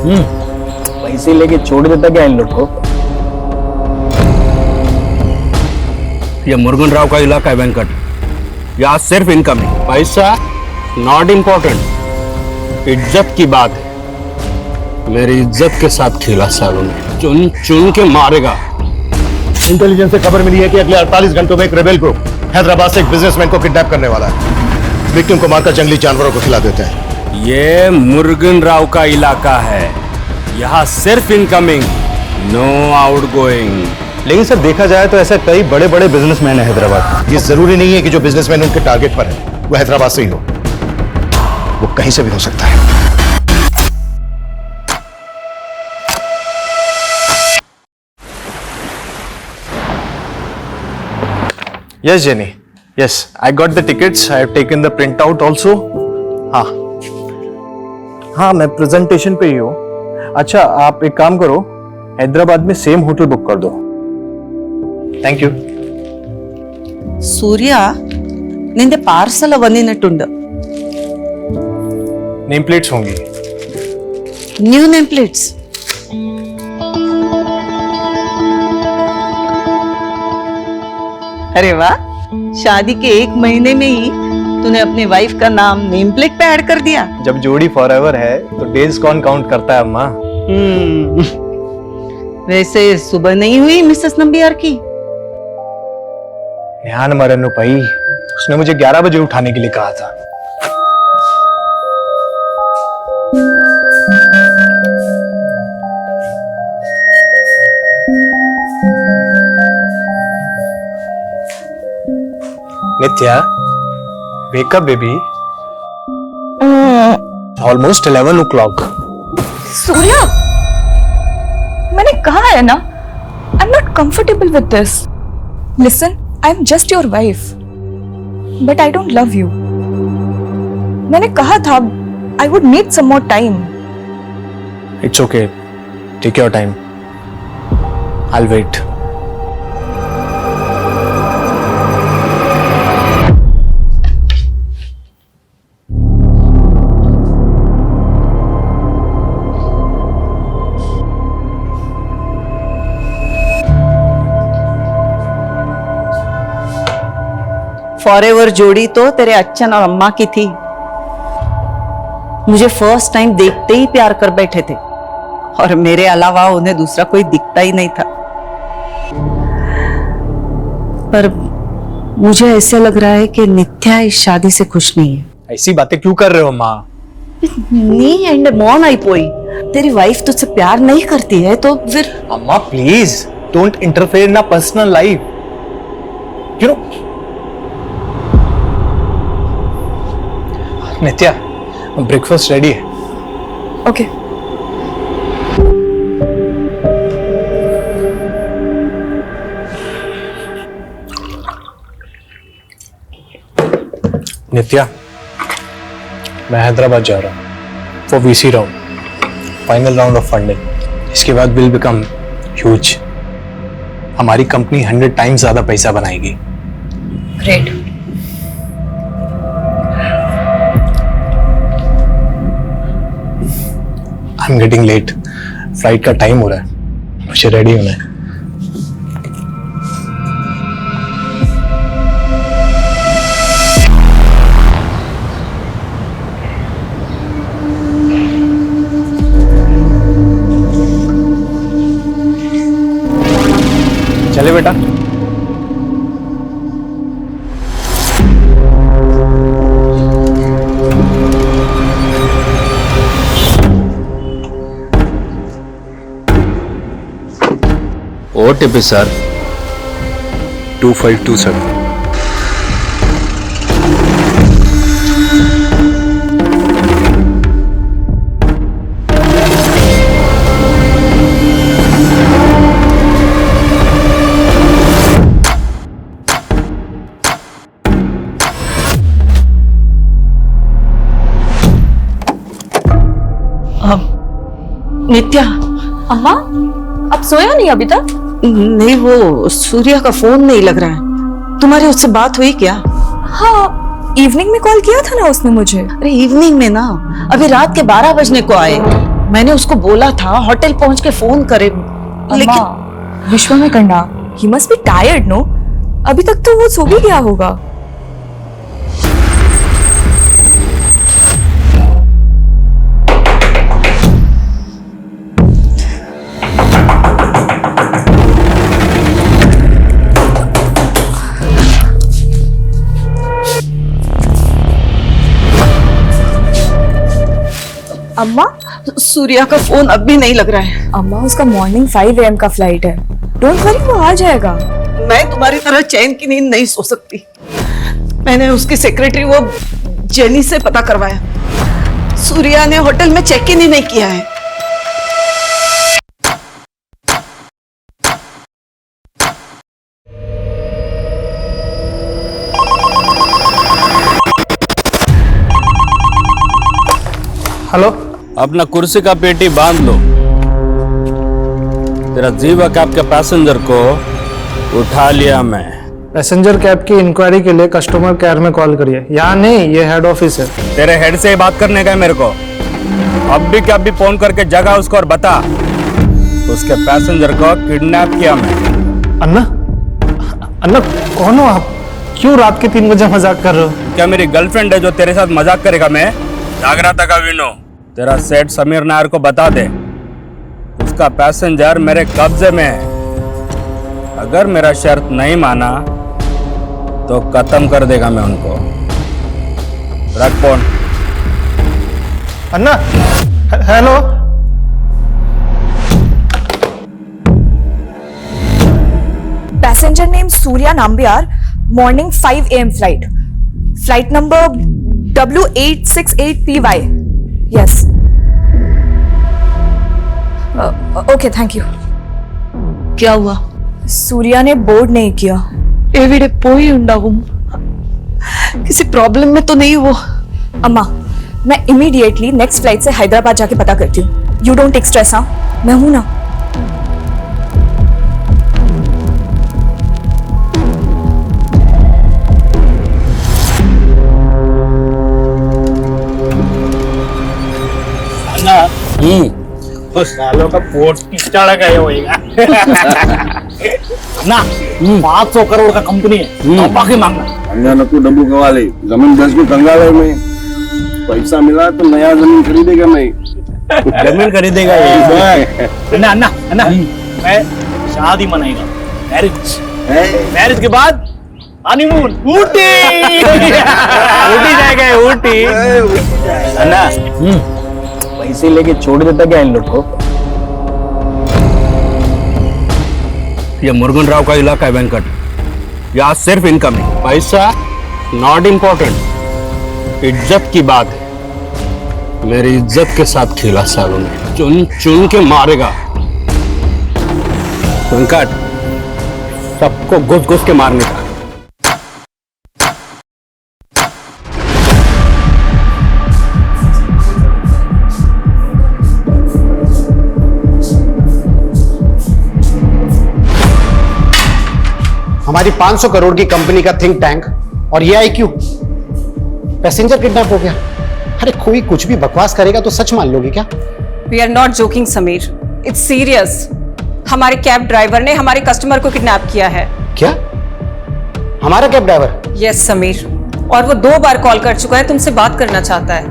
पैसे लेके छोड़ देता क्या इन लोग को? ये मुरुगन राव का इलाका है वेंकट। यहाँ सिर्फ इनकम है, पैसा नॉट इम्पोर्टेंट। इज्जत की बात है। मेरी इज्जत के साथ खेला सालों ने, चुन चुन के मारेगा। इंटेलिजेंस से खबर मिली है कि अगले 48 घंटों में एक रेबेल ग्रुप हैदराबाद से एक बिजनेसमैन को किडनैप करने वाला है। विक्टिम को मारकर जंगली जानवरों को खिला देते हैं। ये मुरुगन राव का इलाका है। यहाँ सिर्फ इनकमिंग, नो आउटगोइंग। लेकिन सर देखा जाए तो ऐसे कई बड़े बड़े बिजनेसमैन है हैदराबाद। ये जरूरी नहीं है कि जो बिजनेसमैन उनके टारगेट पर है वो हैदराबाद से ही हो, वो कहीं से भी हो सकता है। Yes, Jenny. Yes, I got the tickets. I have taken the printout also. हाँ मैं प्रेजेंटेशन पे ही हूँ। अच्छा आप एक काम करो, हैदराबाद में सेम होटल बुक कर दो। Thank you. సూర్య నిందే పార్సల్ వన్నినట్టుండు नेम प्लेट्स होंगी। न्यू नेम प्लेट्स अरे वाह, शादी के 1 महीने में ही तूने अपनी वाइफ का नाम नेम प्लेट पे ऐड कर दिया। जब जोड़ी फॉरएवर है तो डेज कौन काउंट करता है अम्मा। वैसे सुबह नहीं हुई मिसेस नंबियार की? ध्यान मरनु भाई, उसने मुझे 11 बजे उठाने के लिए कहा था। नित्या, wake up baby. Almost 11 o'clock. Surya, मैंने कहा है ना, I am not comfortable with this. Listen, I am just your wife, but I don't love you. मैंने कहा था I would need some more time. It's okay. Take your time. I'll wait. Forever जोड़ी तो तेरे अच्चन और अम्मा की थी। मुझे फर्स्ट टाइम देखते ही प्यार कर बैठे थे और मेरे अलावा उन्हें दूसरा कोई दिखता ही नहीं था। पर मुझे ऐसे लग रहा है कि नित्या इस शादी से खुश नहीं है। ऐसी बातें क्यों कर रहे हो माँ? नी एंड मौन आई पोई। तेरी वाइफ तुझसे प्यार नहीं करती है तो फिर? अम्मा please don't interfere in personal life. You know Nitya, breakfast ready है। ओके। नित्या, मैं हैदराबाद जा रहा हूँ for VC round, final round of funding. इसके बाद विल बिकम ह्यूज। हमारी कंपनी 100 टाइम्स ज्यादा पैसा बनाएगी। Great. I am getting late, flight का टाइम हो रहा है, मुझे रेडी होना है। चले बेटा। OTP sir, 2527। नित्या। अम्मा, अब सोया नहीं अभी तक? नहीं, वो सूर्या का फोन नहीं लग रहा है। तुम्हारी उससे बात हुई क्या? हाँ, इवनिंग में कॉल किया था ना उसने मुझे। अरे इवनिंग में ना, अभी रात के 12 बजने को आए। मैंने उसको बोला था होटल पहुंच के फोन करे, लेकिन अम्मा, Vishwakarma, he must be tired, no? अभी तक तो वो सो भी गया होगा। अम्मा, सूर्या का फोन अब भी नहीं लग रहा है। अम्मा उसका मॉर्निंग 5 AM का फ्लाइट है। डोंट वरी, वो आ जाएगा। मैं तुम्हारी तरह चैन की नींद नहीं सो सकती। मैंने उसकी सेक्रेटरी वो जेनी से पता करवाया। सूर्या ने होटल में चेक इन ही नहीं किया है। हेलो, अपना कुर्सी का पेटी बांध लो। तेरा जीवा कैब के पैसेंजर को उठा लिया मैं। पैसेंजर कैब की इंक्वायरी के लिए कस्टमर केयर में कॉल करिए। यहाँ नहीं, ये हेड ऑफिस है। तेरे हेड से ही बात करने का है मेरे को। अब भी क्या भी फोन करके जगा उसको और बता, उसके पैसेंजर को किडनैप किया मैं। अन्ना, अन्ना कौन हो आप? क्यों रात के 3 बजे मजाक कर रहे हो? क्या मेरी गर्लफ्रेंड है जो तेरे साथ मजाक करेगा? मैं जाग रहा था का विनो। तेरा सेठ समीर नायर को बता दे, उसका पैसेंजर मेरे कब्जे में है। अगर मेरा शर्त नहीं माना तो खत्म कर देगा मैं उनको। रख phone. Anna, hello. Passenger name Surya Nambiar, morning 5 AM flight, flight number W868PY। Yes, okay, thank you. क्या हुआ? सूर्या ने बोर्ड नहीं किया। एविडे पोई उंडागुम। किसी प्रॉब्लम में तो नहीं वो? अम्मा, मैं इमीडिएटली नेक्स्ट फ्लाइट से हैदराबाद जाके पता करती हूँ। You don't take stress. हाँ, मैं हूं ना। उस सालों का पोर्ट पिस्टाड़ा गया होएगा ना। 500 करोड़ का कंपनी है, बाकी मांगना। अंजान तू डब्बू कमा ले, जमीन बेच के कंगाल है मैं। पैसा मिला तो नया जमीन खरीदेगा मैं। जमीन खरीदेगा ये। अन्ना अन्ना अन्ना, मैं शादी मनाएगा, मैरिज के बाद हनीमून ऊटी। ऊटी जाएगा, ऊटी। अन्ना, पैसे लेके छोड़ देता क्या इन लोग को? ये मुरुगन राव का इलाका है वेंकट। यहाँ सिर्फ इनकम है, पैसा नॉट इम्पोर्टेंट। इज्जत की बात है। मेरी इज्जत के साथ खेला सालों ने, चुन चुन के मारेगा। वेंकट, सबको घुस घुस के मारने का। हमारी 500 करोड़ की कंपनी का थिंक टैंक और ये IQ, पैसेंजर किडनैप हो गया। अरे कोई कुछ भी बकवास करेगा तो सच मान लोगे क्या? We are not joking Sameer, it's serious. हमारे कैब ड्राइवर ने हमारे कस्टमर को किडनैप किया है। क्या? हमारा कैब ड्राइवर? यस समीर, और वो 2 बार कॉल कर चुका है, तुमसे बात करना चाहता है।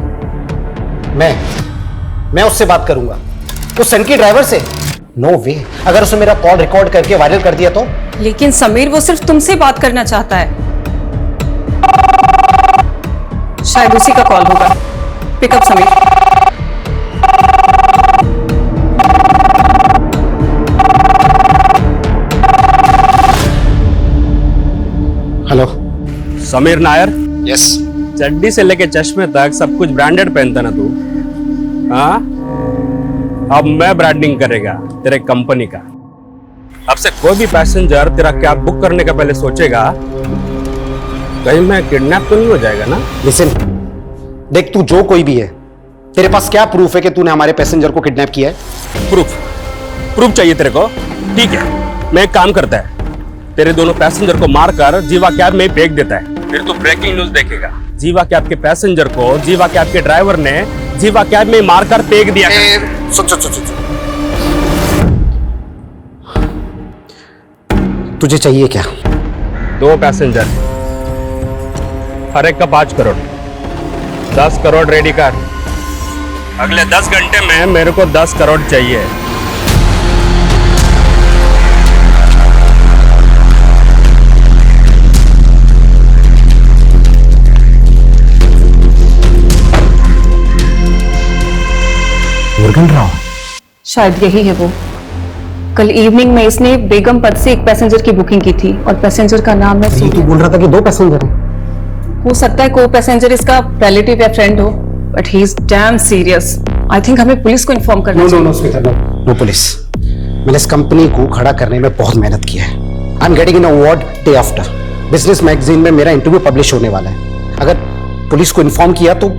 मैं उससे बात करूंगा, उस सन की ड्राइवर से? नो वे। अगर उसने मेरा कॉल रिकॉर्ड करके वायरल कर दिया तो? लेकिन समीर वो सिर्फ तुमसे बात करना चाहता है। शायद उसी का कॉल होगा। Pickup Sameer. Hello Sameer Nair. Yes. चड्डी से लेके चश्मे तक सब कुछ ब्रांडेड पहनता ना तू? हाँ, अब मैं ब्रांडिंग करेगा तेरे कंपनी का। अब से कोई भी पैसेंजर तेरा कैब बुक करने का पहले सोचेगा कहीं मैं किडनैप तो नहीं हो जाएगा ना। लिसन, देख तू जो कोई भी है, तेरे पास क्या प्रूफ है कि तूने हमारे पैसेंजर को किडनैप किया है? प्रूफ चाहिए तेरे को? ठीक है, मैं एक काम करता है, तेरे दोनों पैसेंजर को मारकर जीवा कैब में फेंक देता है। फिर तू ब्रेकिंग न्यूज देखेगा। जीवा कैब के पैसेंजर को जीवा कैब के ड्राइवर ने जीवा कैब में मारकर फेंक दिया। सुन सुन सुन सुन सुन। तुझे चाहिए क्या? 2 पैसेंजर, हर एक का 5 करोड़, 10 करोड़ रेडी कर। अगले 10 घंटे में मेरे को 10 करोड़ चाहिए। मुर्गन राव? शायद यही है वो। कल इवनिंग में इसने बेगम पद से एक पैसेंजर की बुकिंग की थी और पैसेंजर का नाम है ये सूर्या। तू बोल रहा था कि 2 पैसेंजर हैं। हो सकता है को पैसेंजर इसका रिलेटिव या फ्रेंड हो, but he is damn serious. I think हमें पुलिस को इन्फॉर्म करना नो नो चाहिए। No Smita, no police. मैंने इस कंपनी को खड़ा करने में बहुत मेहनत की है। आई am getting an award day after. Business magazine में मेरा इंटरव्यू पब्लिश होने वाला है। अगर पुलिस को इन्फॉर्म किया तो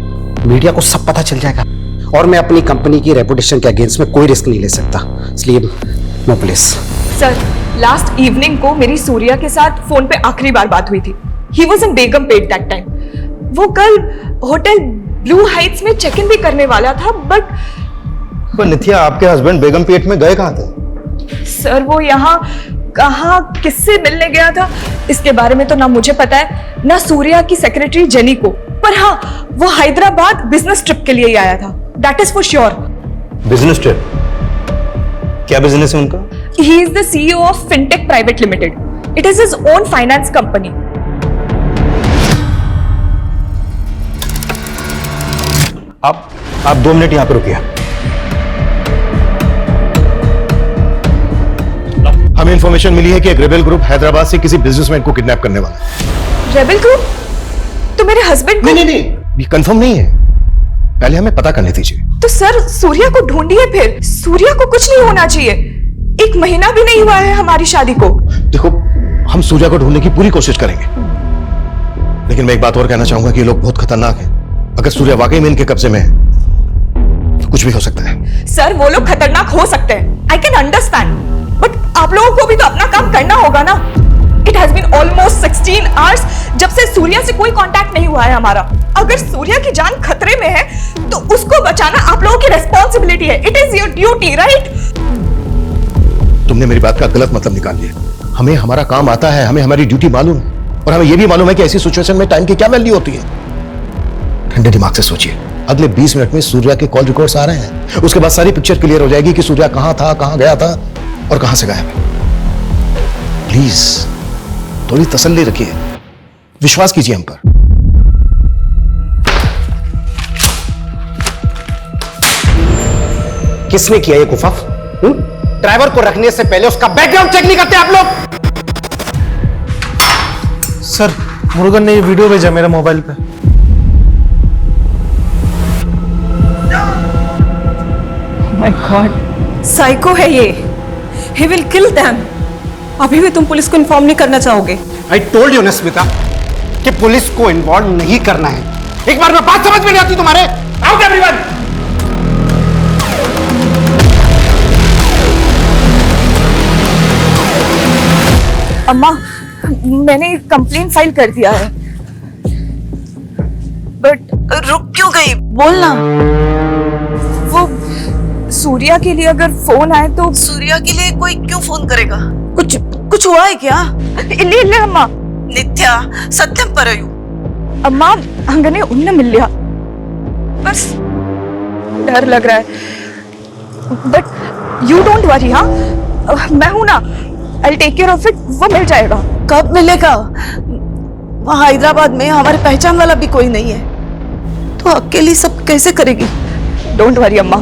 मीडिया को सब पता चल जाएगा और मैं अपनी कंपनी की रेपुटेशन के अगेंस्ट में कोई रिस्क नहीं ले सकता, इसलिए no police. Sir, last evening को मेरी सूर्या के साथ फोन पे आखिरी बार बात हुई थी। He was in Begum pet that time. वो कल होटल ब्लू हाइट्स में चेक इन भी करने वाला था, बट नित्या, आपके हस्बैंड बेगम पेट में गए कहाँ थे? सर वो यहाँ कहाँ किससे मिलने गया था इसके बारे में तो ना मुझे पता है ना सूर्या की सेक्रेटरी जेनी को, पर हाँ वो हैदराबाद बिजनेस ट्रिप के लिए ही आया था, that is for sure. Business trip? क्या बिजनेस है उनका? He is the CEO of fintech private limited. It is his own finance company. आप 2 मिनट यहाँ पे रुकिए। हमें इंफॉर्मेशन मिली है कि एक रेबेल ग्रुप हैदराबाद से किसी बिजनेसमैन को किडनैप करने वाला है। Rebel group? तो मेरे हस्बैंड को? नहीं, ये कंफर्म नहीं है, पहले हमें पता करने दीजिए। तो सर सूर्या को ढूंढिए फिर। सूर्या को कुछ नहीं होना चाहिए। 1 महीना भी नहीं हुआ है हमारी शादी को। देखो, हम सूर्या को ढूंढने की पूरी कोशिश करेंगे, लेकिन मैं एक बात और कहना चाहूंगा कि ये लोग बहुत खतरनाक हैं। अगर सूर्या वाकई में इनके कब्जे में है तो कुछ भी हो सकता है। सर वो लोग खतरनाक हो सकते हैं, आई कैन अंडरस्टैंड, बट आप लोगों को भी तो अपना काम करना होगा ना। It has been almost 16 hours जब से सूर्या से कोई कांटेक्ट नहीं हुआ है हमारा। अगर सूर्या की जान खतरे में है तो उसको बचाना आप लोगों की रिस्पॉन्सिबिलिटी है। It is your duty, right? तुमने मेरी बात का गलत मतलब निकाल लिया। हमें हमारा काम आता है, हमें हमारी ड्यूटी मालूम है, और हमें यह भी मालूम है कि ऐसी सिचुएशन में टाइम की क्या वैल्यू होती है। ठंडे दिमाग से सोचिए, अगले 20 मिनट में सूर्या के कॉल रिकॉर्ड्स आ रहे हैं। उसके बाद सारी पिक्चर क्लियर हो जाएगी कि सूर्या कहां था, कहां गया था और कहां से गायब है। प्लीज थोड़ी तसल्ली रखिए, विश्वास कीजिए हम पर। किसने किया ये कुफाफ? ड्राइवर को रखने से पहले उसका बैकग्राउंड चेक नहीं करते आप लोग? सर, मुर्गन ने ये वीडियो भेजा मेरे मोबाइल पे। माय गॉड, साइको है ये। He will kill them. अभी भी तुम पुलिस को इन्फॉर्म नहीं करना चाहोगे? आई टोल्ड यू ना स्मिता कि पुलिस को इन्वॉल्व नहीं करना है। एक बार में बात समझ में नहीं आती तुम्हारे? Out everyone. अम्मा, मैंने कंप्लेंट फाइल कर दिया है, बट रुक क्यों गई? बोलना। वो सूर्या के लिए अगर फोन आए तो? सूर्या के लिए कोई क्यों फोन करेगा? कुछ हुआ है क्या? इल्ले इल्ले अम्मा। नित्या, सत्यम परयू। अम्मा हंगने उन्हें मिल लिया, बस डर लग रहा है, बट यू डोंट वरी। हाँ, मैं हूं ना, I'll take care of it। वो मिल जाएगा। कब मिलेगा? वहां हैदराबाद में हमारे पहचान वाला भी कोई नहीं है, तो अकेली सब कैसे करेगी? डोंट वरी अम्मा,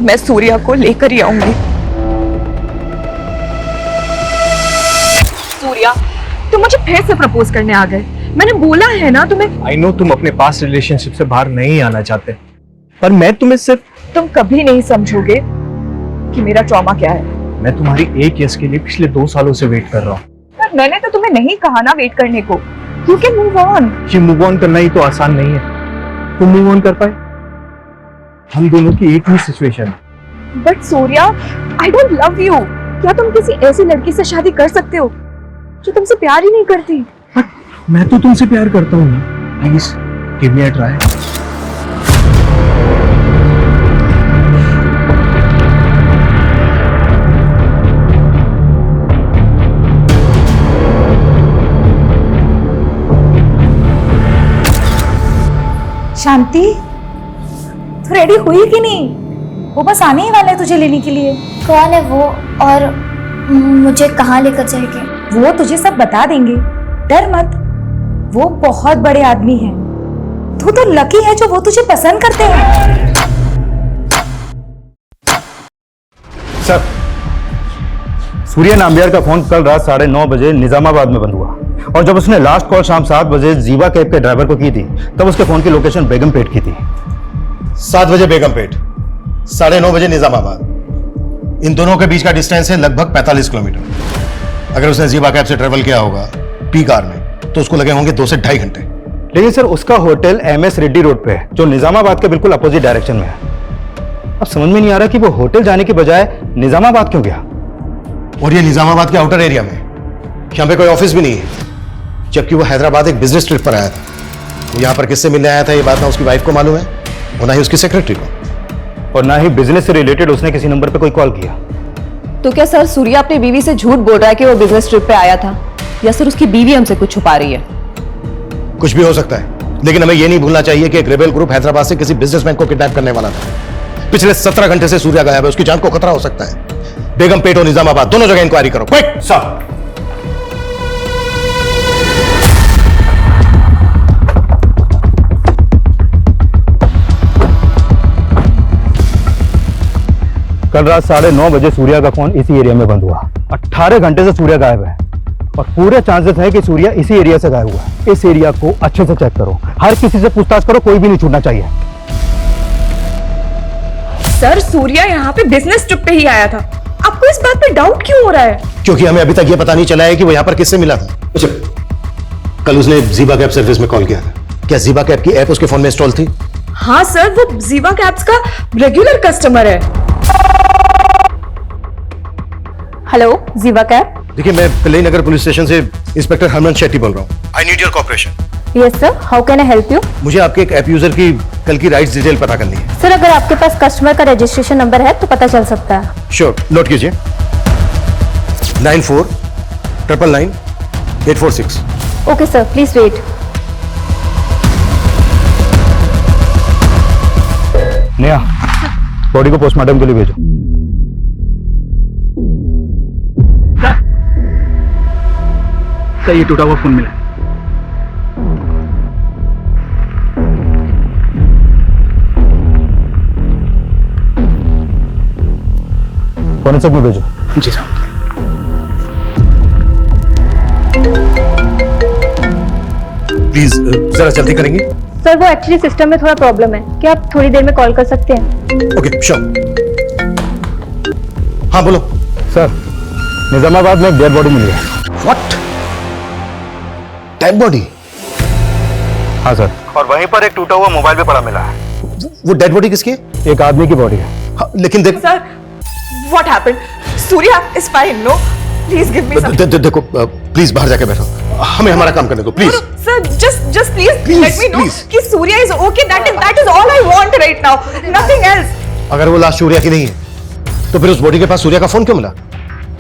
मैं सूर्या को लेकर ही आऊंगी। सूर्या, तुम मुझे फिर से प्रपोज करने आ गए। मैंने बोला है ना तुम्हें। आई नो तुम अपने पास्ट रिलेशनशिप से बाहर नहीं आना चाहते, पर मैं तुम्हें सिर्फ... तुम कभी नहीं समझोगे कि मेरा ट्रॉमा क्या है। मैं तुम्हारी एक यस के लिए पिछले 2 सालों से वेट कर रहा हूँ। पर मैंने तो तुम्हें नहीं कहा ना वेट करने को। You can move on. ये मूव ऑन करना ही तो आसान नहीं है। तुम मूव ऑन कर पाए? हम दोनों की एक ही सिचुएशन है। But Surya, I don't love you. क्या तुम किसी ऐसी लड़की से शादी कर सकते हो जो तुमसे प्यार ही नहीं करती? मैं तो तुमसे प्यार करता हूँ ना। Please give me a try. Shanti, तू रेडी हुई कि नहीं? वो बस आने ही वाला है तुझे लेने के लिए। कौन है वो और मुझे कहाँ लेकर जाएंगे? वो तुझे सब बता देंगे, डर मत। वो बहुत बड़े आदमी हैं। तू तो लकी है जो वो तुझे पसंद करते हैं। सर, सूर्या नाम्बियार का फोन कल रात 9:30 बजे निजामाबाद में बंद हुआ और जब उसने लास्ट कॉल शाम 7 बजे जीवा कैब के ड्राइवर को की थी तब उसके फोन की लोकेशन बेगमपेट की थी। 7 बजे बेगमपेट, 9:30 बजे निजामाबाद। इन दोनों के बीच का डिस्टेंस है लगभग 45 किलोमीटर। अगर उसने जीवा कैब से ट्रेवल किया होगा पी कार में तो उसको लगे होंगे 2 से 2.5 घंटे। लेकिन सर उसका होटल MS रेड्डी रोड पे है जो निजामाबाद के बिल्कुल अपोजिट डायरेक्शन में है। अब समझ में नहीं आ रहा कि वो होटल जाने की बजाय निजामाबाद क्यों गया। और ये निजामाबाद के आउटर एरिया में, यहाँ पे कोई ऑफिस भी नहीं है, जबकि वो हैदराबाद एक बिजनेस ट्रिप पर आया था। वो यहाँ पर किससे मिलने आया था ये बात ना उसकी वाइफ को मालूम है और ना ही उसकी सेक्रेटरी को, और ना ही बिजनेस से रिलेटेड उसने किसी नंबर पे कोई कॉल किया। तो क्या सर सूर्या अपनी बीवी से झूठ बोल रहा है कि वो बिजनेस ट्रिप पे आया था, या सर उसकी बीवी हमसे कुछ छुपा रही है? कुछ भी हो सकता है, लेकिन हमें यह नहीं भूलना चाहिए कि एक रेबेल ग्रुप हैदराबाद से किसी बिजनेसमैन को किडनैप करने वाला था। पिछले 17 घंटे से सूर्या गायब है, उसकी जान को खतरा हो सकता है। बेगमपेट और निजामाबाद दोनों जगह इंक्वायरी करो, क्विक। सर, कल रात 9:30 बजे सूर्या का फोन इसी एरिया में बंद हुआ। 18 घंटे से सूर्या गायब है और पूरे चांसेस है कि सूर्या इसी एरिया से गायब हुआ है। इस एरिया को अच्छे से चेक करो, हर किसी से पूछताछ करो, कोई भी नहीं छूटना चाहिए। सर सूर्या यहाँ पे बिजनेस ट्रिप पे ही आया था, आपको इस बात पे डाउट क्यों हो रहा है? क्योंकि हमें अभी तक यह पता नहीं चला है कि वो यहाँ पर किससे मिला था। अच्छा, कल उसने जीवा कैब सर्विस में कॉल किया था, क्या जीवा कैब की ऐप उसके फोन में इंस्टॉल थी? हाँ सर, वो जीवा कैब्स का रेगुलर कस्टमर है। हेलो जीवा कैब। देखिए, मैं पिल्लई नगर पुलिस स्टेशन से इंस्पेक्टर हरमन शेट्टी बोल रहा हूँ। I need your cooperation. Yes sir, how can I help you? मुझे आपके एक ऐप यूजर की कल की राइड्स डिटेल पता करनी है। सर अगर आपके पास कस्टमर का रजिस्ट्रेशन नंबर है तो पता चल सकता है। श्योर, नोट कीजिए 94999846। Okay sir, please wait. Neha, body को पोस्टमार्टम के लिए भेजो। सर ये टूटा हुआ फोन मिला। फॉरेंसिक में भेजो। जी साहब। प्लीज जरा जल्दी करेंगे। सर वो एक्चुअली सिस्टम में थोड़ा प्रॉब्लम है, क्या आप थोड़ी देर में कॉल कर सकते हैं? Okay sure. हाँ बोलो। सर, निजामाबाद में एक डेड बॉडी मिली है। व्हाट? Dead body? हाँ सर, और वहीं पर एक टूटा हुआ मोबाइल भी पड़ा मिला है। वो डेड बॉडी किसकी है? एक आदमी की बॉडी है। हाँ, लेकिन देख sir what happened? Surya is fine, no? Please give me some. देखो प्लीज बाहर जाके बैठो, हमें हमारा काम करने दो please. Sir just please let me know please. कि Surya is okay, that is all I want right now, nothing else. अगर वो लाश सूर्या की नहीं है तो फिर उस बॉडी के पास सूर्या का फोन क्यों मिला?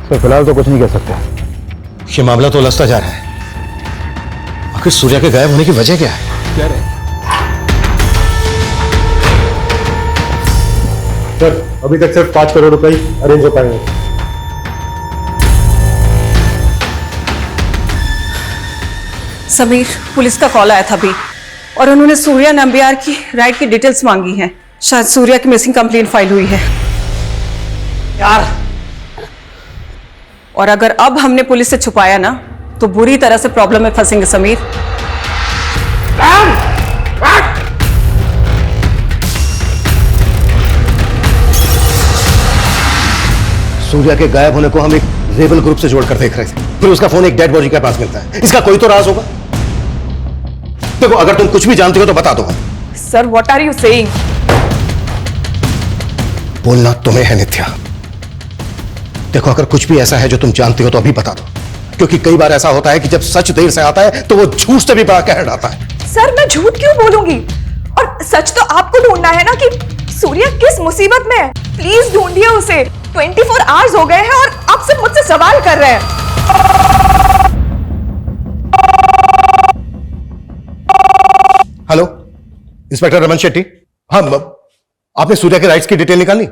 सर फिलहाल तो कुछ नहीं कह सकते। ये मामला तो उलझता जा रहा है। आखिर सूर्या के गायब होने की वजह क्या है? सर अभी तक सिर्फ 5 करोड़ रुपए अरेंज हो पाए हैं। समीर, पुलिस का कॉल आया था अभी और उन्होंने सूर्या नंबियार की राइड की डिटेल्स मांगी हैं। शायद सूर्या की मिसिंग कंप्लेंट फाइल हुई है यार। और अगर अब हमने पुलिस से छुपाया ना तो बुरी तरह से प्रॉब्लम में फंसेंगे समीर। सूर्या के गायब होने को हम एक रेबल ग्रुप से जोड़कर देख रहे थे, फिर उसका फोन एक डेड बॉडी के पास मिलता है। इसका कोई तो राज होगा। देखो, अगर तुम कुछ भी जानते हो तो बता दो। Sir what are you saying? बोलना तुम्हें है नित्या। देखो, अगर कुछ भी ऐसा है जो तुम जानती हो तो अभी बता दो, क्योंकि कई बार ऐसा होता है कि जब सच देर से आता है तो वो झूठ से भी बड़ा कहर आता है। सर मैं झूठ क्यों बोलूंगी? और सच तो आपको ढूंढना है ना कि सूर्या किस मुसीबत में है। प्लीज ढूंढिए उसे। 24 आवर्स हो गए हैं और आप सिर्फ मुझसे सवाल कर रहे हैं। हेलो, इंस्पेक्टर रमन शेट्टी, हाँ, आपने सूर्या के राइट्स की डिटेल निकाली?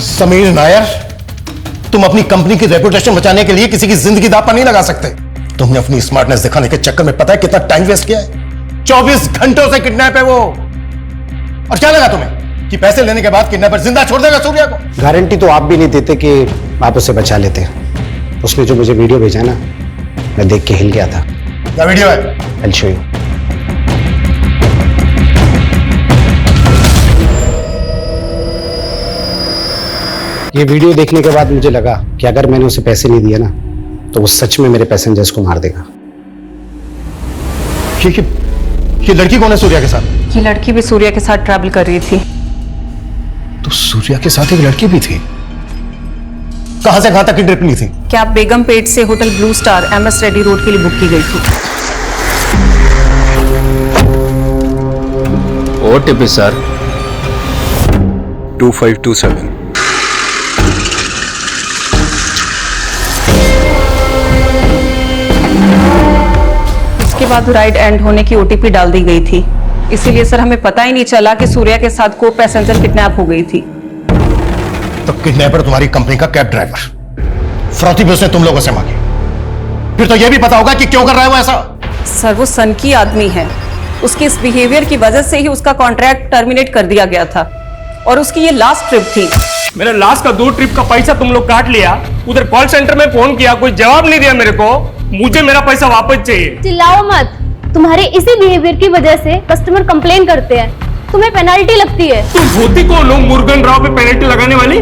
समीर नायर, तुम अपनी कंपनी की रेपुटेशन बचाने के लिए किसी की जिंदगी दांव पर नहीं लगा सकते। तुमने अपनी स्मार्टनेस दिखाने के चक्कर में पता है कितना टाइम वेस्ट किया है? 24 घंटों से किडनैप है वो। और क्या लगा तुम्हें कि पैसे लेने के बाद किडनैपर जिंदा छोड़ देगा सूर्या को? गारंटी तो आप भी नहीं देते कि आप उसे बचा लेते। उसने जो मुझे वीडियो भेजा ना, मैं देख के हिल गया था। क्या वीडियो है? I'll show you. ये वीडियो देखने के बाद मुझे लगा कि अगर मैंने उसे पैसे नहीं दिए ना, तो वो सच में मेरे पैसेंजर्स को मार देगा। ये लड़की कौन है सूर्या के साथ? ये लड़की भी सूर्या के साथ ट्रैवल कर रही थी। तो सूर्या के साथ एक लड़की भी थी। कहां से कहां तक की ट्रिप ली थी? कैब बेगमपेट से hotel blue star MS Reddy road के लिए बुक की गई थी। OTP sir 2527। उसके बाद राइड एंड होने की OTP डाल दी गई थी, इसीलिए सर हमें पता ही नहीं चला कि सूर्या के साथ को पैसेंजर किडनैप हो गई थी। तो किडनैपर तुम्हारी कंपनी का कैब ड्राइवर, फ्रॉती भी उसने तुम लोगों से मांगी। फिर तो यह भी पता होगा कि क्यों कर रहा है वो ऐसा। सर वो सन की आदमी है, उसके इस बिहेवियर की वजह से ही उसका कॉन्ट्रैक्ट टर्मिनेट कर दिया गया था और उसकी ये लास्ट ट्रिप थी। मेरा लास्ट का 2 ट्रिप का पैसा तुम लोग काट लिया। उधर कॉल सेंटर में फोन किया, कोई जवाब नहीं दिया मेरे को। मुझे मेरा पैसा वापस चाहिए। चिल्लाओ मत, तुम्हारे इसी बिहेवियर की वजह से कस्टमर कंप्लेन करते हैं, तुम्हें पेनल्टी लगती है। तुम होती कौन हो मुर्गन राव पे पेनल्टी लगाने वाली?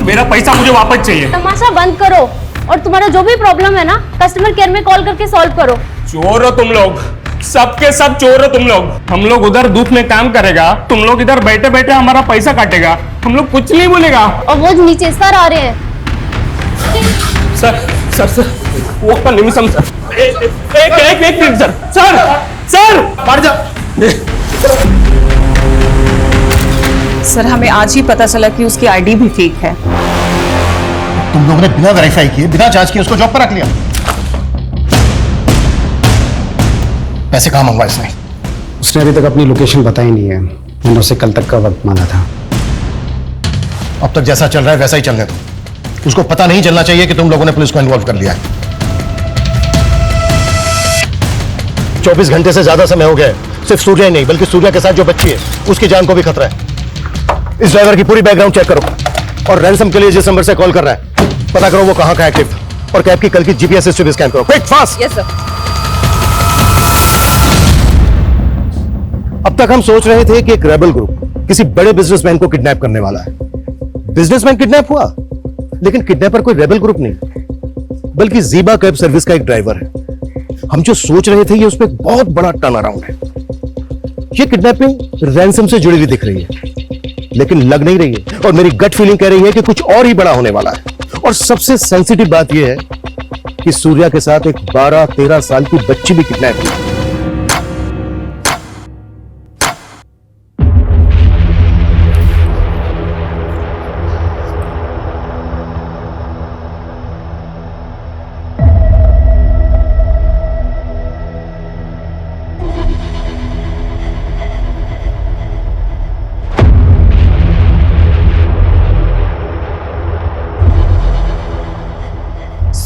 मेरा पैसा मुझे वापस चाहिए। तमाशा बंद करो और तुम्हारा जो भी प्रॉब्लम है ना, कस्टमर केयर में कॉल करके सॉल्व करो। चोर हो तुम लोग, सबके सब चोर हो तुम लोग। हम लोग उधर धूप में काम करेगा, तुम लोग इधर बैठे बैठे हमारा पैसा काटेगा। हम लोग कुछ नहीं बोलेगा। और वो नीचे सर आ रहे हैं। सर सर सर ఒక్క నిమిషం సార్ एक मिनट सर सर सर मार जा। सर हमें आज ही पता चला कि उसकी ID भी फेक है। तुम लोगों ने बिना वेरीफाई किए, बिना जांच किए उसको जॉब पर रख लिया। पैसे कहां मंगवा इसने? उसने अभी तक अपनी लोकेशन बताई नहीं है। मैंने उसे कल तक का वक्त मांगा था। अब तक जैसा चल रहा है वैसा ही चलने दो। उसको पता नहीं चलना चाहिए कि तुम लोगों ने पुलिस को इन्वॉल्व कर लिया है। 24 घंटे से ज्यादा समय हो गया है। सिर्फ सूर्या ही नहीं बल्कि सूर्या के साथ जो बच्ची है उसकी जान को भी खतरा है। इस ड्राइवर की पूरी बैकग्राउंड चेक करो और रैंसम के लिए जिस नंबर से कॉल कर रहा है पता करो वो कहां का एक्टिव था और कैब की कल की GPS हिस्ट्री भी स्कैन करो। Quick fast. Yes sir. अब तक हम सोच रहे थे कि एक रेबल ग्रुप किसी बड़े बिजनेसमैन को किडनैप करने वाला है। बिजनेसमैन किडनैप हुआ, लेकिन किडनैपर कोई रेबल ग्रुप नहीं बल्कि ज़ीबा कैब सर्विस का एक ड्राइवर है। हम जो सोच रहे थे ये उसमें एक बहुत बड़ा टर्न अराउंड है। ये किडनैपिंग रैंसम से जुड़ी हुई दिख रही है लेकिन लग नहीं रही है और मेरी गट फीलिंग कह रही है कि कुछ और ही बड़ा होने वाला है। और सबसे सेंसिटिव बात यह है कि सूर्या के साथ एक 12-13 साल की बच्ची भी किडनैप हुई।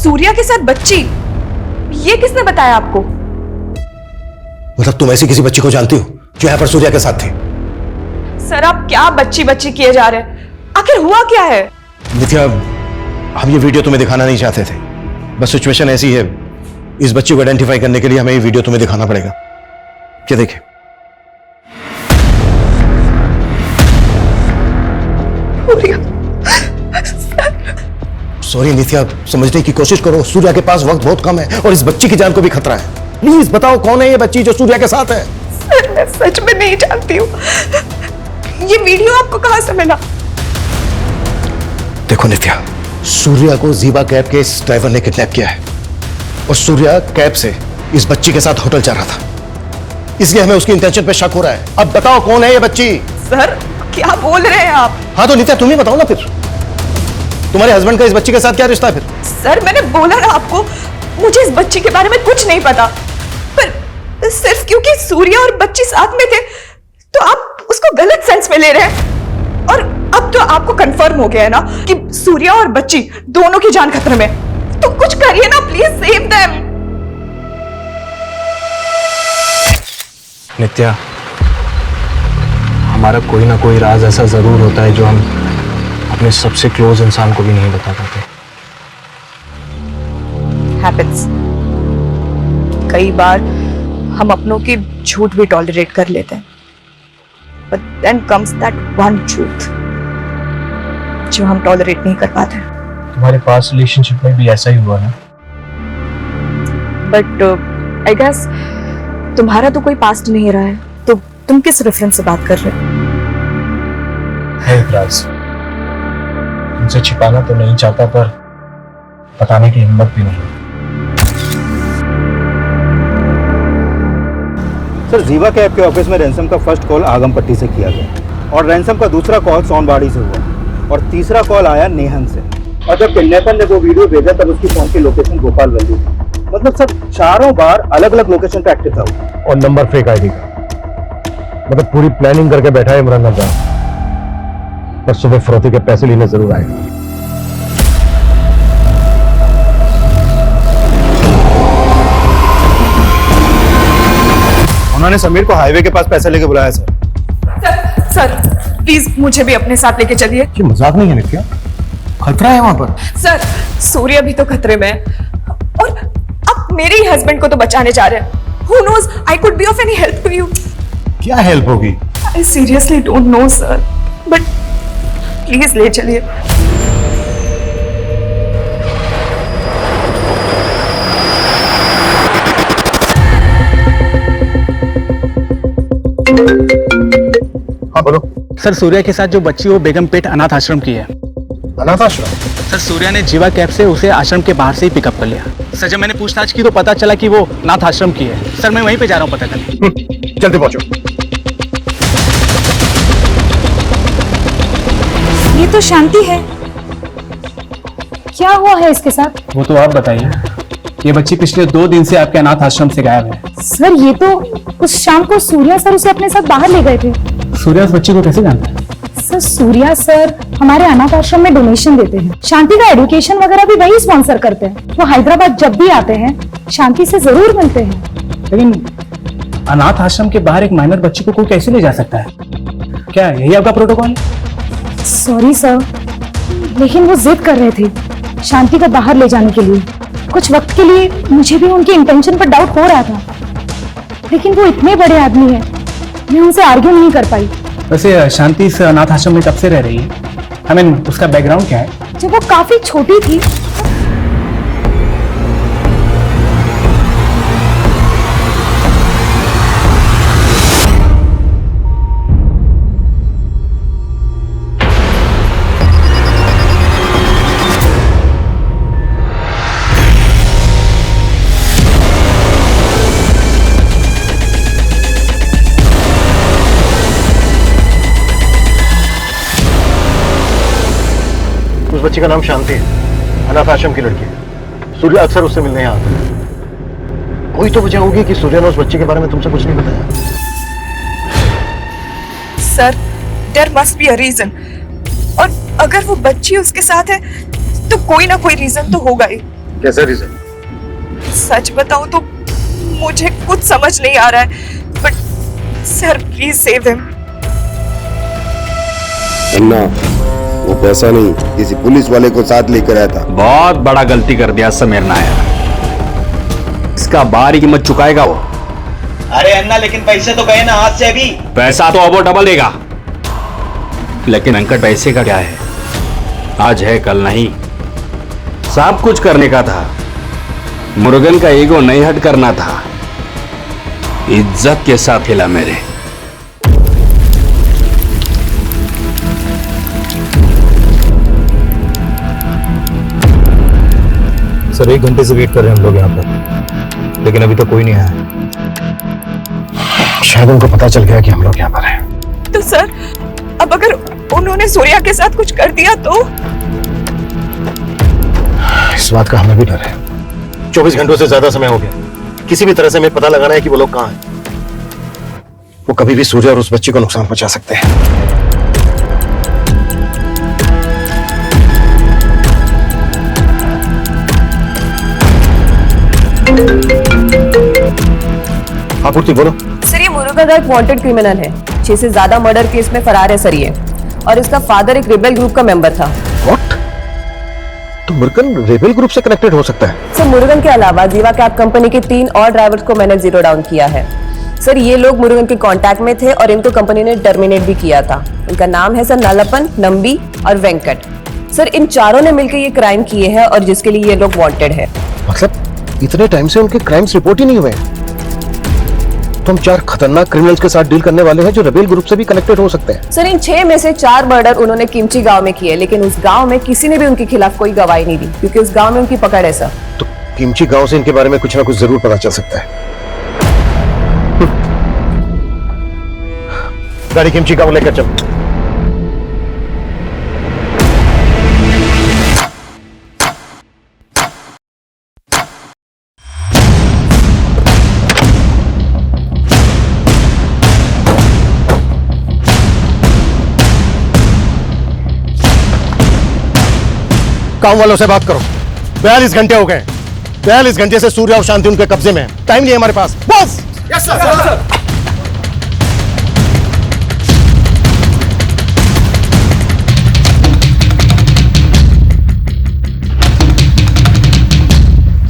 सूर्या के साथ बच्ची, ये किसने बताया आपको? मतलब तुम ऐसी किसी बच्ची को जानती हो जो यहां पर सूर्या के साथ थी? सर आप क्या बच्ची बच्ची किए जा रहे हैं? आखिर हुआ क्या है? नित्या, हम ये वीडियो तुम्हें दिखाना नहीं चाहते थे, बस सिचुएशन ऐसी है। इस बच्ची को आइडेंटिफाई करने के लिए हमें ये वीडियो तुम्हें दिखाना पड़ेगा। क्या देखे? सॉरी नित्या, समझने की कोशिश करो। सूर्या के पास वक्त बहुत कम है और इस बच्ची की जान को भी खतरा है। प्लीज बताओ कौन है ये बच्ची जो सूर्या के साथ है? सर मैं सच में नहीं जानती हूँ। ये वीडियो आपको कहां से मिला? देखो नित्या, सूर्या को ज़ीबा कैब के इस ड्राइवर ने किडनैप किया है और सूर्या कैब से इस बच्ची के साथ होटल जा रहा था। इसलिए हमें उसकी इंटेंशन पे शक हो रहा है। अब बताओ कौन है ये बच्ची? सर क्या बोल रहे हैं आप? हाँ तो नित्या तुम ही बताओ ना फिर, तुम्हारे हस्बैंड का इस बच्ची के साथ क्या रिश्ता है फिर? सर मैंने बोला ना आपको, मुझे इस बच्ची के बारे में कुछ नहीं पता, पर सिर्फ क्योंकि सूर्या और बच्ची साथ में थे तो आप उसको गलत सेंस में ले रहे हैं। और अब तो आपको कंफर्म हो गया है ना कि सूर्या और बच्ची दोनों की जान खतरे में, तो कुछ करिए ना प्लीज, सेव देम। नित्या, हमारा कोई ना कोई राज ऐसा जरूर होता है जो हम अपने सबसे क्लोज इंसान को भी नहीं बता पाते। हैपेंस। कई बार हम अपनों की झूठ भी टॉलरेट कर लेते हैं, but then comes that one truth जो हम टॉलरेट नहीं कर पाते। तुम्हारे पास रिलेशनशिप में भी ऐसा ही हुआ ना? बट आई गेस तुम्हारा तो कोई पास्ट नहीं रहा है, तो तुम किस रेफरेंस से बात कर रहे हो? है एक राज, तुमसे छिपाना तो नहीं चाहता पर बताने की हिम्मत भी नहीं। सर जीवा कैब के ऑफिस में रैंसम का फर्स्ट कॉल आगमपट्टी से किया गया और रैंसम का दूसरा कॉल सोनबाड़ी से हुआ और तीसरा कॉल आया नेहन से। और जब किडनैपर ने वो वीडियो भेजा तब उसकी फोन की लोकेशन गोपाल वैली थी। मतलब सर चारों बार अलग अलग लोकेशन पे एक्टिव था और नंबर फेक आईडी का। मतलब पूरी प्लानिंग करके बैठा है इमरान नजर, पर सुबह फरोती के पैसे लेने जरूर आएगा। उन्होंने समीर को हाईवे के पास पैसे लेके बुलाया सर। सर प्लीज मुझे भी अपने साथ लेके चलिए। ये मजाक नहीं है नित्या, खतरा है वहां पर। सर सूर्या भी तो खतरे में है और आप मेरे ही हस्बैंड को तो बचाने जा रहे हैं। Who knows, I could be of any help to you. क्या हेल्प होगी? I seriously don't know sir, but please ले चलिए। हाँ बोलो। सर सूर्या के साथ जो बच्ची वो बेगमपेट अनाथ आश्रम की है। अनाथ आश्रम? सर सूर्या ने जीवा कैब से उसे आश्रम के बाहर से ही पिकअप कर लिया। सर जब मैंने पूछताछ की तो पता चला कि वो अनाथ आश्रम की है। सर मैं वहीं पे जा रहा हूँ पता करने। जल्दी पहुंचो। ये तो शांति है, क्या हुआ है इसके साथ? वो तो आप बताइए। ये बच्ची पिछले 2 दिन से आपके अनाथ आश्रम से गायब है। सर ये तो उस शाम को सूर्या सर उसे अपने साथ बाहर ले गए थे। सूर्या उस बच्ची को कैसे जानता है? सर सूर्या सर हमारे अनाथ आश्रम में डोनेशन देते हैं। शांति का एजुकेशन वगैरह भी वही स्पॉन्सर करते हैं। वो हैदराबाद जब भी आते हैं शांति से जरूर मिलते हैं। लेकिन अनाथ आश्रम के बाहर एक माइनर बच्ची को कोई कैसे ले जा सकता है? क्या यही आपका प्रोटोकॉल? सॉरी सर, लेकिन वो जिद कर रहे थे शांति को बाहर ले जाने के लिए। कुछ वक्त के लिए मुझे भी उनकी इंटेंशन पर डाउट हो रहा था, लेकिन वो इतने बड़े आदमी हैं, मैं उनसे आर्ग्यू नहीं कर पाई। वैसे शांति इस अनाथ आश्रम में कब से रह रही है? I mean, उसका बैकग्राउंड क्या है? जब वो काफी छोटी थी। उस बच्ची का नाम शांति है, अनाथ आश्रम की लड़की है। सूर्या अक्सर उससे मिलने यहाँ आता है। कोई तो वजह होगी कि सूर्या ने उस बच्ची के बारे में तुमसे कुछ नहीं बताया। Sir there must be a reason, और अगर वो बच्ची उसके साथ है तो कोई ना कोई रीजन तो होगा ही। कैसा रीजन? सच बताऊं तो मुझे कुछ समझ नहीं आ रहा है, but sir please save him. अन्ना वो पैसा नहीं, किसी पुलिस वाले को साथ लेकर आया था। बहुत बड़ा गलती कर दिया समीर नायर, इसका बारी कीमत चुकाएगा वो। अरे अन्ना लेकिन पैसे तो गए ना हाथ से अभी। पैसा तो अब डबल देगा, लेकिन अंकट पैसे का क्या है? आज है कल नहीं। सब कुछ करने का था, मुर्गन का ईगो नहीं हट करना था। इज्जत के साथ हिला मेरे। सर 1 घंटे से वेट कर रहे हैं हम लोग यहाँ पर, लेकिन अभी तक कोई नहीं आया। शायद उनको पता चल गया कि हम लोग यहाँ पर हैं। तो सर, अब अगर उन्होंने सूर्या के साथ कुछ कर दिया तो? इस बात का हमें भी डर है। 24 घंटों से ज्यादा समय हो गया, किसी भी तरह से हमें पता लगाना है कि वो लोग कहाँ हैं। वो कभी भी सूर्य और उस बच्ची को नुकसान पहुंचा सकते हैं। हाँ पूर्ति बोलो। सर, ये मुरुगन का एक वांटेड क्रिमिनल है। 6 से ज्यादा मर्डर केस में फरार है सर ये, और इसका फादर एक रिबेल ग्रुप का मेंबर था। व्हाट? तो मुरुगन रेबेल ग्रुप से कनेक्टेड हो सकता है? सर, मुरुगन के अलावा जीवा कैब कंपनी के 3 और ड्राइवर्स को मैंने जीरो डाउन किया है। सर, ये लोग मुरुगन के कांटेक्ट में थे और इनको कंपनी ने टर्मिनेट भी किया था। इनका नाम है सर नलपन, नंबी और वेंकट। सर, इन चारों ने मिलकर ये क्राइम किए हैं और जिसके लिए ये लोग वांटेड है। मतलब इतने टाइम से उनके क्राइम्स रिपोर्ट ही नहीं हुए? तो हम 4 खतरनाक क्रिमिनल्स के साथ डील करने वाले हैं जो रेबेल ग्रुप से भी कनेक्टेड हो सकते हैं। सर, इन 6 में से 4 मर्डर उन्होंने किमची गांव में किए, लेकिन उस गांव में किसी ने भी उनके खिलाफ कोई गवाही नहीं दी क्योंकि उस गांव में उनकी पकड़ है सर। तो किमची गांव से इनके बारे में कुछ ना कुछ जरूर पता चल सकता है। गाड़ी किमची गांव लेकर चल। गांव वालों से बात करो। 42 घंटे हो गए। 42 घंटे से सूर्य और शांति उनके कब्जे में है। टाइम नहीं है हमारे पास। बस। Yes sir.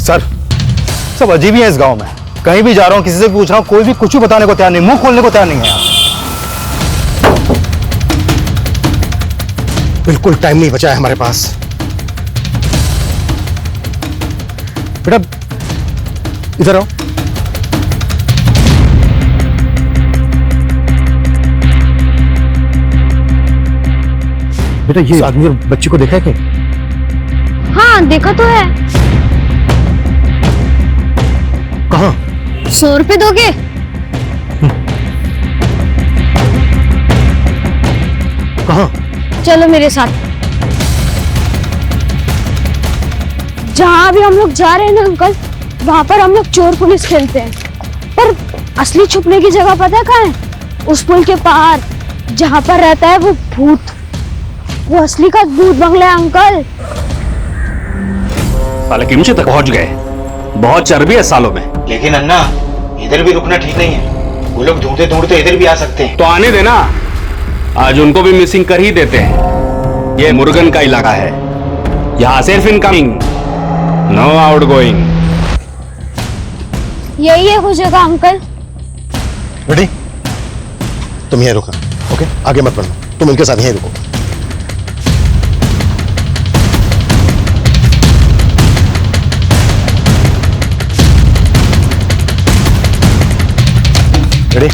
सर, सब अजीब ही है इस गांव में। कहीं भी जा रहा हूं, किसी से पूछ रहा हूं, कोई भी कुछ भी बताने को तैयार नहीं, मुंह खोलने को तैयार नहीं है। बिल्कुल टाइम नहीं बचा है हमारे पास। बेटा इधर आओ। बेटा ये आदमी और बच्ची को देखा है क्या? हाँ देखा तो है। कहाँ? 100 रुपए दोगे? कहाँ? चलो मेरे साथ। जहाँ भी हम लोग जा रहे हैं ना अंकल, वहाँ पर हम लोग चोर पुलिस खेलते हैं, पर असली छुपने की जगह पता है कहाँ है? उस पुल के पार जहाँ पर रहता है वो भूत, वो असली का भूत बंगला है अंकल। साले किमची तक पहुंच गए। बहुत चर्बी है सालों में। लेकिन अन्ना, इधर भी रुकना ठीक नहीं है। वो लोग ढूंढते ढूंढते इधर भी आ सकते हैं। तो आने देना, आज उनको भी मिसिंग कर ही देते हैं। ये मुरुगन का इलाका है, यहाँ सिर्फ इनकमिंग, नो आउटगोइंग। यही है वो जगह अंकल। बेटी तुम यहीं रुको, ओके? आगे मत बढ़ो, तुम इनके साथ यहीं रुको। रेडी?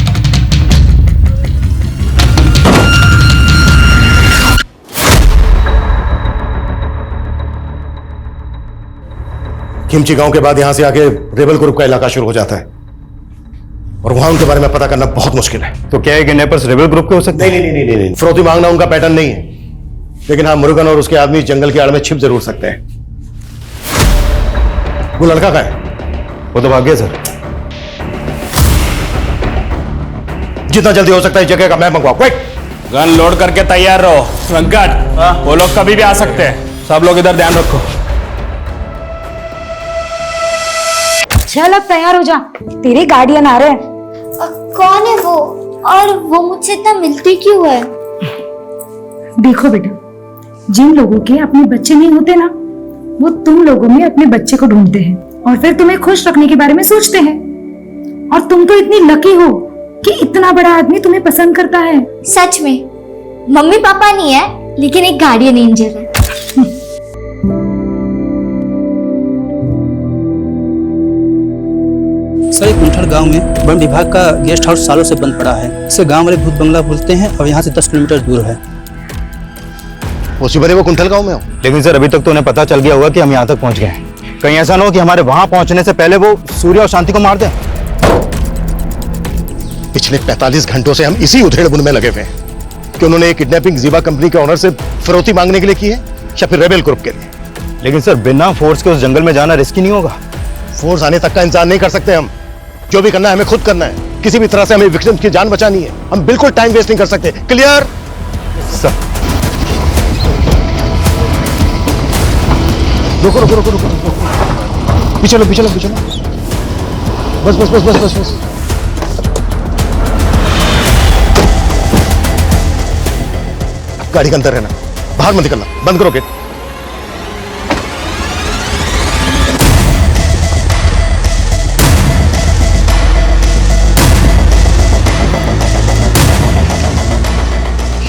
किमची गांव के बाद यहां से आगे रेबेल ग्रुप का इलाका शुरू हो जाता है और वहां उनके बारे में पता करना बहुत मुश्किल है। तो क्या है कि नेपर्स रेबेल ग्रुप के हो सकते हैं? नहीं। फिरौती मांगना उनका पैटर्न नहीं है, लेकिन हाँ मुरुगन और उसके आदमी जंगल की आड़ में छिप जरूर सकते हैं। वो लड़का कहाँ है? वो तो भाग गया सर। जितना जल्दी हो सकता है जगह का मैप मंगवाओ, क्विक। गन लोड करके तैयार रहो। वेंकट, वो लोग कभी भी आ सकते हैं। सब लोग इधर ध्यान रखो। चल अब तैयार हो जा, तेरे गार्डियन आ रहे हैं। कौन है वो, और वो मुझसे इतना मिलती क्यों है? देखो बेटा, जिन लोगों के अपने बच्चे नहीं होते ना, वो तुम लोगों में अपने बच्चे को ढूंढते हैं और फिर तुम्हें खुश रखने के बारे में सोचते हैं। और तुम तो इतनी लकी हो कि इतना बड़ा आदमी तुम्हें पसंद करता है। सच में मम्मी पापा नहीं है, लेकिन एक गार्डियन एंजल है। सर, एक कुंठल गांव में वन विभाग का गेस्ट हाउस सालों से बंद पड़ा है। इसे गांव वाले भूत बंगला बोलते हैं और यहाँ से 10 किलोमीटर दूर है। उसी बड़े वो कुंठल गांव में हो। लेकिन सर अभी तक तो उन्हें पता चल गया होगा कि हम यहाँ तक पहुँच गए। कहीं ऐसा ना हो कि हमारे वहां पहुंचने से पहले वो सूर्य और शांति को मार दें। पिछले 45 घंटों से हम इसी उधेड़-बुन में लगे हुए हैं कि उन्होंने किडनैपिंग जीवा कंपनी के ऑनर से फिरौती मांगने के लिए की है या फिर रेबेल ग्रुप के लिए। लेकिन सर बिना फोर्स के उस जंगल में जाना रिस्की नहीं होगा? फोर्स आने तक का इंतजार नहीं कर सकते हम। जो भी करना है हमें खुद करना है। किसी भी तरह से हमें विक्टिम्स की जान बचानी है। हम बिल्कुल टाइम वेस्ट नहीं कर सकते। Clear sir? रुको रुको रुको रुको रुको, पीछे लो पीछे लो पीछे लो। बस बस बस बस बस बस। गाड़ी के अंदर रहना, बाहर मत निकलना। बंद करो गेट।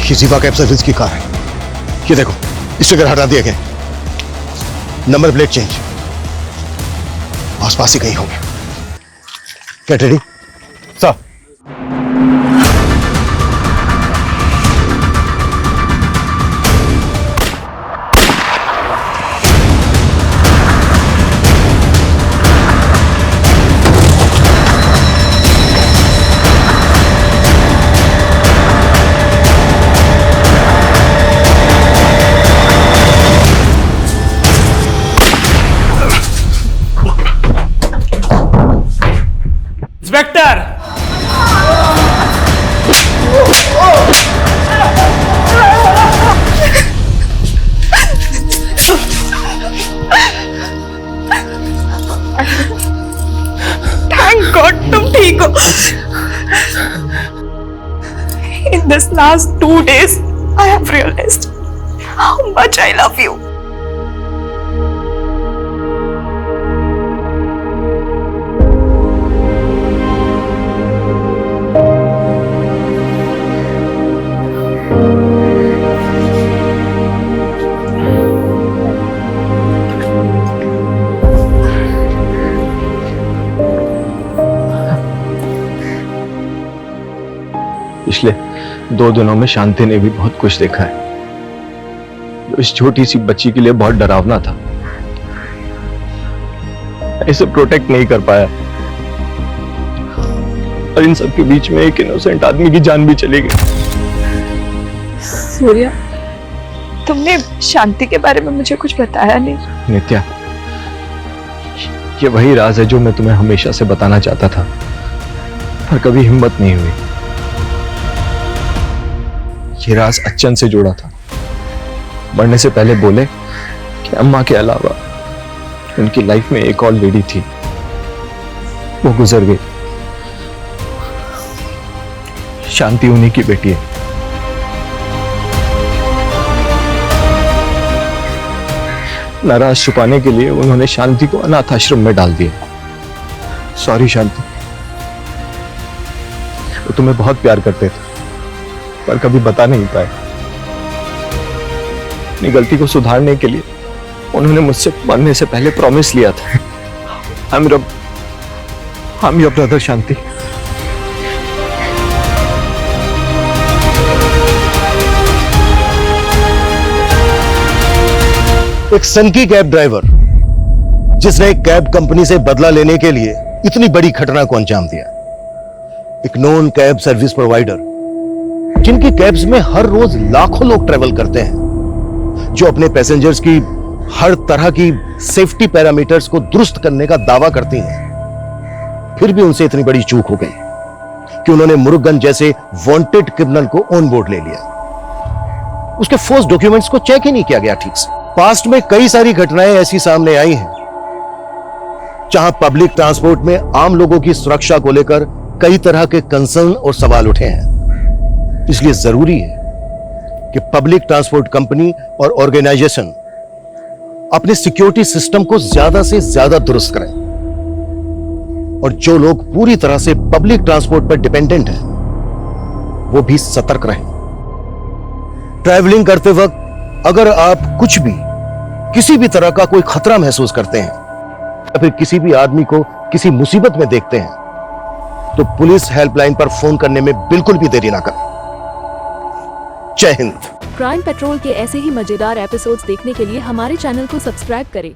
ये जीवा कैब सर्विस की कार है। ये देखो स्टिकर हटा दिया गया, नंबर प्लेट चेंज। आसपास ही कहीं होंगे। Get ready sir. Inspector! Thank God तुम ठीक हो। In this last 2 days, I have realized how much I love you. पिछले 2 दिनों में शांति ने भी बहुत कुछ देखा है जो इस छोटी सी बच्ची के लिए बहुत डरावना था। इसे प्रोटेक्ट नहीं कर पाया और इन सब के बीच में एक इनोसेंट आदमी की जान भी चली गई। सूर्या, तुमने शांति के बारे में मुझे कुछ बताया नहीं। नित्या, ये वही राज है जो मैं तुम्हें हमेशा से बताना चाहता था पर कभी हिम्मत नहीं हुई। ये राज अच्छन से जुड़ा था। मरने से पहले बोले कि अम्मा के अलावा उनकी लाइफ में एक और लेडी थी, वो गुजर गई। शांति उन्हीं की बेटी है। नाराज छुपाने के लिए उन्होंने शांति को अनाथ आश्रम में डाल दिया। सॉरी शांति, वो तुम्हें बहुत प्यार करते थे पर कभी बता नहीं पाए। अपनी गलती को सुधारने के लिए उन्होंने मुझसे मरने से पहले प्रॉमिस लिया था। I'm your brother शांति। एक सनकी कैब ड्राइवर जिसने एक कैब कंपनी से बदला लेने के लिए इतनी बड़ी घटना को अंजाम दिया। एक नॉन कैब सर्विस प्रोवाइडर जिनकी कैब्स में हर रोज लाखों लोग ट्रेवल करते हैं, जो अपने पैसेंजर्स की हर तरह की सेफ्टी पैरामीटर्स को दुरुस्त करने का दावा करती हैं, फिर भी उनसे इतनी बड़ी चूक हो गई कि उन्होंने मुरुगन जैसे वांटेड क्रिमिनल को ऑन बोर्ड ले लिया। उसके फोर्स डॉक्यूमेंट्स को चेक ही नहीं किया गया ठीक से। पास्ट में कई सारी घटनाएं ऐसी सामने आई हैं जहां पब्लिक ट्रांसपोर्ट में आम लोगों की सुरक्षा को लेकर कई तरह के कंसर्न और सवाल उठे हैं। इसलिए जरूरी है कि पब्लिक ट्रांसपोर्ट कंपनी और ऑर्गेनाइजेशन अपने सिक्योरिटी सिस्टम को ज्यादा से ज्यादा दुरुस्त करें और जो लोग पूरी तरह से पब्लिक ट्रांसपोर्ट पर डिपेंडेंट हैं वो भी सतर्क रहें। ट्रैवलिंग करते वक्त अगर आप कुछ भी किसी भी तरह का कोई खतरा महसूस करते हैं या फिर किसी भी आदमी को किसी मुसीबत में देखते हैं तो पुलिस हेल्पलाइन पर फोन करने में बिल्कुल भी देरी ना करें। जय हिंद। क्राइम पेट्रोल के ऐसे ही मजेदार एपिसोड्स देखने के लिए हमारे चैनल को सब्सक्राइब करें